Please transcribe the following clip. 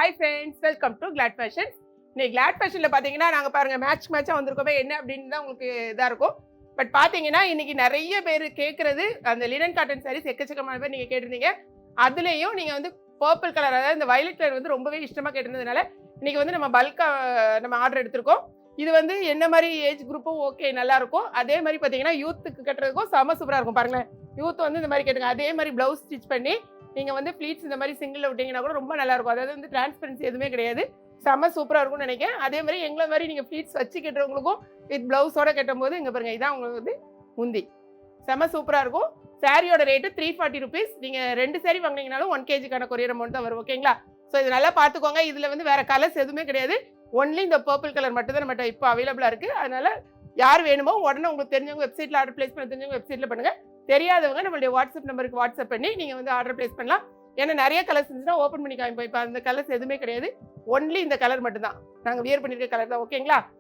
Hi friends, welcome to glad fashions. இன்னைக்கு glad ஃபேஷனில் பார்த்தீங்கன்னா நாங்கள் பாருங்கள் மேட்சாக வந்திருக்கோமே என்ன அப்படின்னு தான் உங்களுக்கு இதாக இருக்கும். பட் பார்த்தீங்கன்னா இன்னைக்கு நிறைய பேர் கேட்குறது அந்த லினன் காட்டன் சாரீஸ் எக்கச்சக்கமான பேர் நீங்கள் கேட்டிருந்தீங்க. அதுலேயும் நீங்கள் வந்து பர்பிள் கலர், அதாவது இந்த வயலட் கலர் வந்து ரொம்பவே இஷ்டமாக கேட்டிருந்ததுனால இன்னைக்கு வந்து நம்ம பல்காக நம்ம ஆர்டர் எடுத்திருக்கோம். இது வந்து என்ன மாதிரி ஏஜ் குரூப்பும் ஓகே நல்லாயிருக்கும். அதே மாதிரி பார்த்தீங்கன்னா யூத்துக்கு கட்டுறதுக்கும் செம சூப்பராக இருக்கும். பாருங்களேன், யூத் வந்து இந்த மாதிரி கேட்டுங்க. அதே மாதிரி ப்ளவுஸ் ஸ்டிச் பண்ணி நீங்கள் வந்து ஃப்ளீட்ஸ் இந்த மாதிரி சிங்கிளில் விட்டிங்கன்னா கூட ரொம்ப நல்லாயிருக்கும். அதாவது வந்து டிரான்ஸ்பரன்சி எதுவுமே கிடையாது, செம்ம சூப்பராக இருக்கும்னு நினைக்கிறேன். அதே மாதிரி எங்களை மாதிரி நீங்கள் ஃப்ளீட்ஸ் வச்சு கட்டுறவங்களுக்கும் வித் ப்ளவுஸோட கட்டும்போது இங்கே பாருங்கள், இதான் உங்களுக்கு வந்து முந்தி செம்ம சூப்பராக இருக்கும். சாரியோட ரேட்டு 340 ருபீஸ். நீங்கள் 2 சாரி வாங்கினீங்கனாலும் 1 kg கொரியர் அமௌண்ட் தான் வரும். ஓகேங்களா? ஸோ இது நல்லா பார்த்துக்கோங்க. இதில் வந்து வேறு கலர்ஸ் எதுவுமே கிடையாது, ஒன்லி இந்த பர்பிள் கலர் மட்டும் தான் நம்மகிட்ட இப்போ அவைலபிளாக இருக்குது. அதனால் யார் வேணுமோ உடனே உங்களுக்கு தெரிஞ்சவங்க வெப்சைட்டில் ஆர்டர் ப்ளேஸ் பண்ண தெரிஞ்சவங்க வெப்சைட்டில் பண்ணுங்கள். தெரியாதவங்க நம்மளுடைய வாட்ஸ்அப் நம்பருக்கு வாட்ஸ்அப் பண்ணி நீங்கள் வந்து ஆர்டர் ப்ளேஸ் பண்ணலாம். ஏன்னா நிறைய கலர்ஸ் இருந்துச்சுன்னா ஓப்பன் பண்ணி காமிப்போம். இப்போ அந்த கலர்ஸ் எதுவுமே கிடையாது, ஒன்லி இந்த கலர் மட்டும் தான் நாங்கள் வியர் பண்ணியிருக்க கலர் தான். ஓகேங்களா?